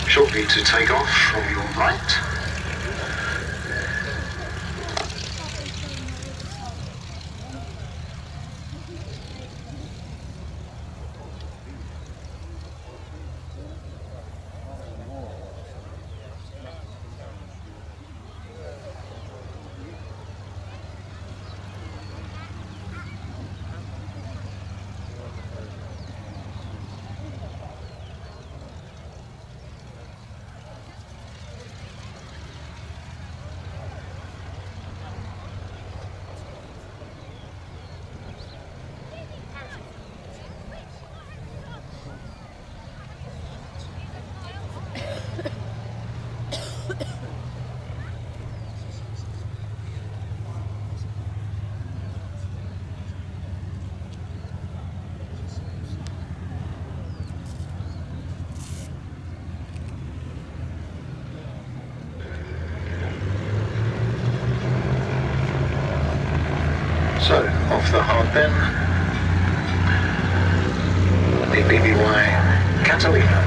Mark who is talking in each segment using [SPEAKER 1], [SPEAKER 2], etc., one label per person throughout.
[SPEAKER 1] Shortly to take off from your right. So, off the hard then, the PBY Catalina.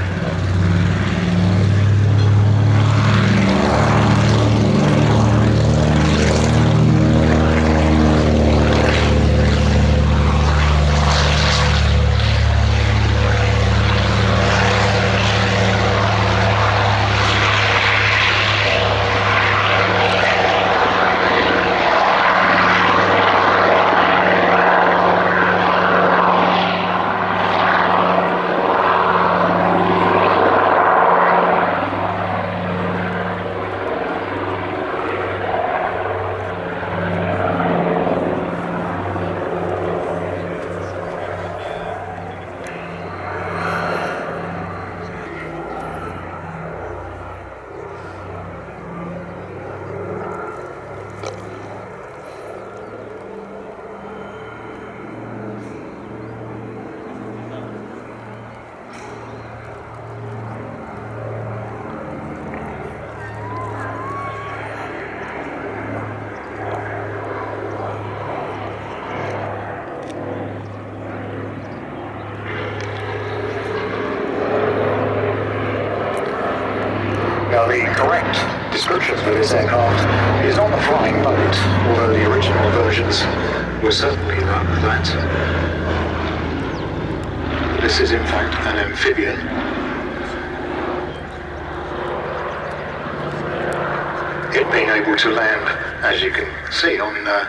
[SPEAKER 1] Now the correct description for this aircraft is on the flying boat, although the original versions were certainly that. This is in fact an amphibian. It being able to land, as you can see, on a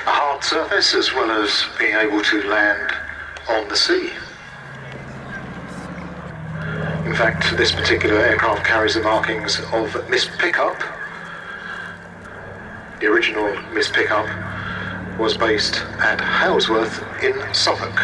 [SPEAKER 1] hard surface as well as being able to land on the sea. In fact, this particular aircraft carries the markings of Miss Pickup. The original Miss Pickup was based at Halesworth in Suffolk.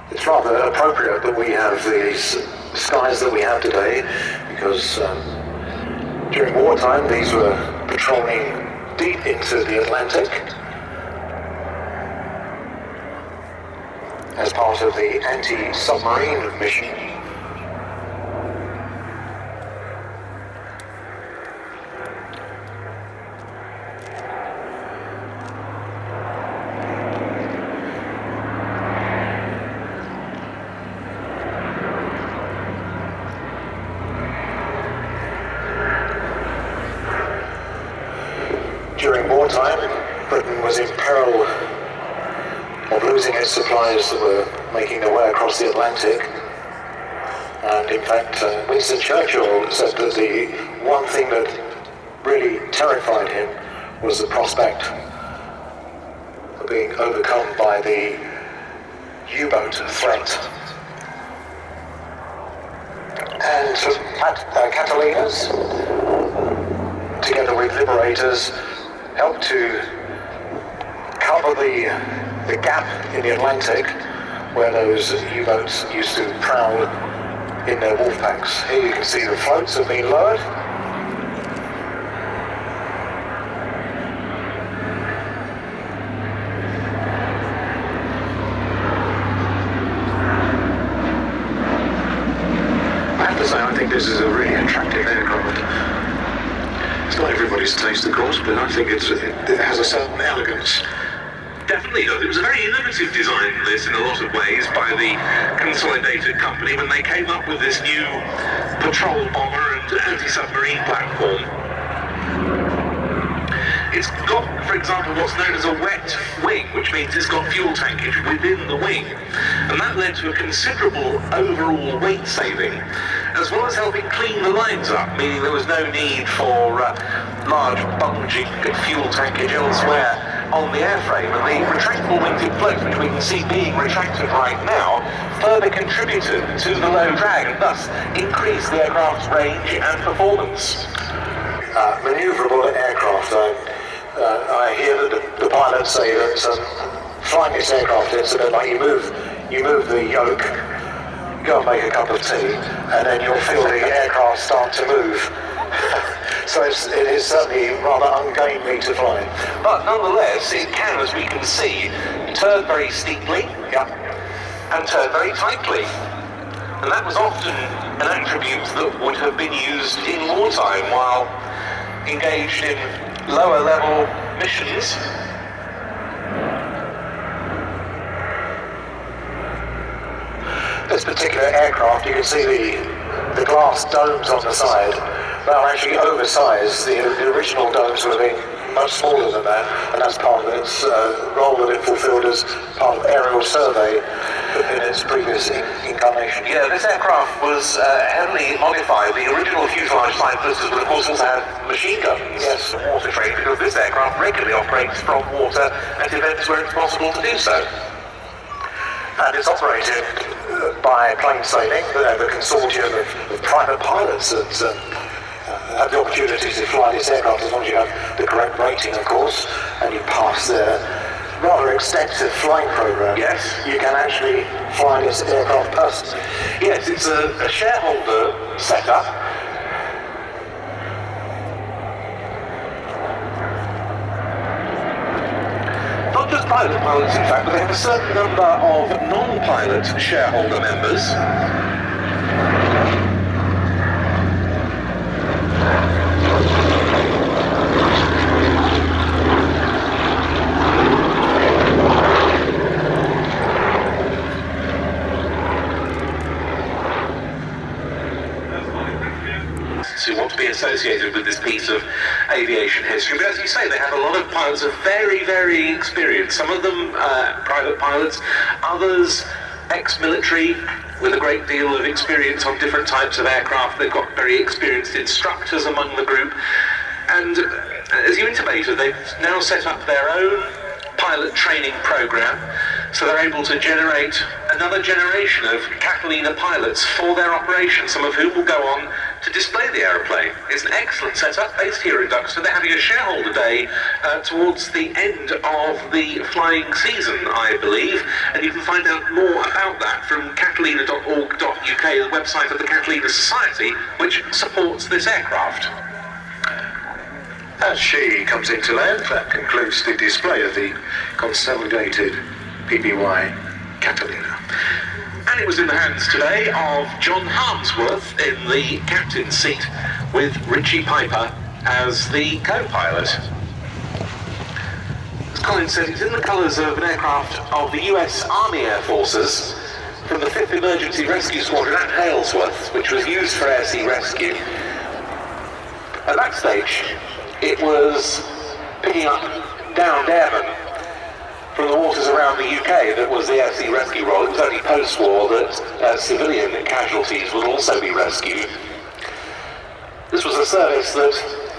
[SPEAKER 1] It's rather appropriate that we have these skies that we have today, because during wartime these were patrolling deep into the Atlantic as part of the anti-submarine mission. During wartime, Britain was in peril of losing its supplies that were making their way across the Atlantic. And in fact, Winston Churchill said that the one thing that really terrified him was the prospect of being overcome by the U-boat threat. And Catalinas, together with liberators, helped to cover the gap in the Atlantic where those U-boats used to prowl in their wolf packs. Here you can see the floats have been lowered. I have to say, I think this is a really attractive aircraft. It's not everybody's taste, of course, but I think it has a certain elegance.
[SPEAKER 2] Definitely, though. It was a very innovative design, this, in a lot of ways, by the Consolidated Company when they came up with this new patrol bomber and anti-submarine platform. It's got, for example, what's known as a wet wing, which means it's got fuel tankage within the wing. And that led to a considerable overall weight saving, as well as helping clean the lines up, meaning there was no need for large bulging fuel tankage elsewhere on the airframe. And the retractable wing-tip float, which we can see being retracted right now, further contributed to the low drag and thus increased the aircraft's range and performance.
[SPEAKER 1] Manoeuvrable aircraft. I hear that the pilots say that flying this aircraft, it's a bit like you move the yoke, go and make a cup of tea, and then you'll feel the aircraft start to move. So it is certainly rather ungainly to fly.
[SPEAKER 2] But nonetheless, it can, as we can see, turn very steeply and turn very tightly. And that was often an attribute that would have been used in wartime while engaged in lower level missions.
[SPEAKER 1] This particular aircraft, you can see the glass domes on the side. They are actually oversized. The original domes would have been much smaller than that, and that's part of its role that it fulfilled as part of aerial survey in its previous incarnation.
[SPEAKER 2] Yeah, this aircraft was heavily modified. The original fuselage side blisters would of course also had machine guns.
[SPEAKER 1] Yes.
[SPEAKER 2] For water trade, because this aircraft regularly operates from water at events where it's possible to do so.
[SPEAKER 1] And it's operated by plain sailing, the consortium of private pilots that have the opportunity to fly this aircraft, as long as you have the correct rating, of course, and you pass their rather extensive flying program.
[SPEAKER 2] Yes.
[SPEAKER 1] You can actually fly this aircraft personally.
[SPEAKER 2] Yes, it's a shareholder setup. Not just private pilots, in fact, but they have a certain number of non-pilot shareholder members. Who want to be associated with this piece of aviation history. But as you say, they have a lot of pilots of very, very experienced. Some of them private pilots, others ex-military with a great deal of experience on different types of aircraft. They've got very experienced instructors among the group. And as you intimated, they've now set up their own pilot training program, so they're able to generate another generation of Catalina pilots for their operation, some of whom will go on to display the aeroplane. It's an excellent setup based here in Duxford. They're having a shareholder day towards the end of the flying season, I believe, and you can find out more about that from catalina.org.uk, the website of the Catalina Society, which supports this aircraft.
[SPEAKER 3] As she comes into land, that concludes the display of the consolidated PBY Catalina.
[SPEAKER 2] And it was in the hands today of John Harmsworth in the captain's seat with Richie Piper as the co-pilot. As Colin said, it's in the colours of an aircraft of the US Army Air Forces from the 5th Emergency Rescue Squadron at Halesworth, which was used for air-sea rescue. At that stage, it was picking up downed airmen from the waters around the UK. That was the air-sea rescue role. It was only post-war that civilian casualties would also be rescued. This was a service that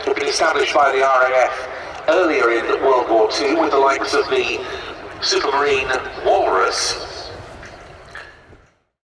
[SPEAKER 2] had been established by the RAF earlier in World War II with the likes of the Supermarine Walrus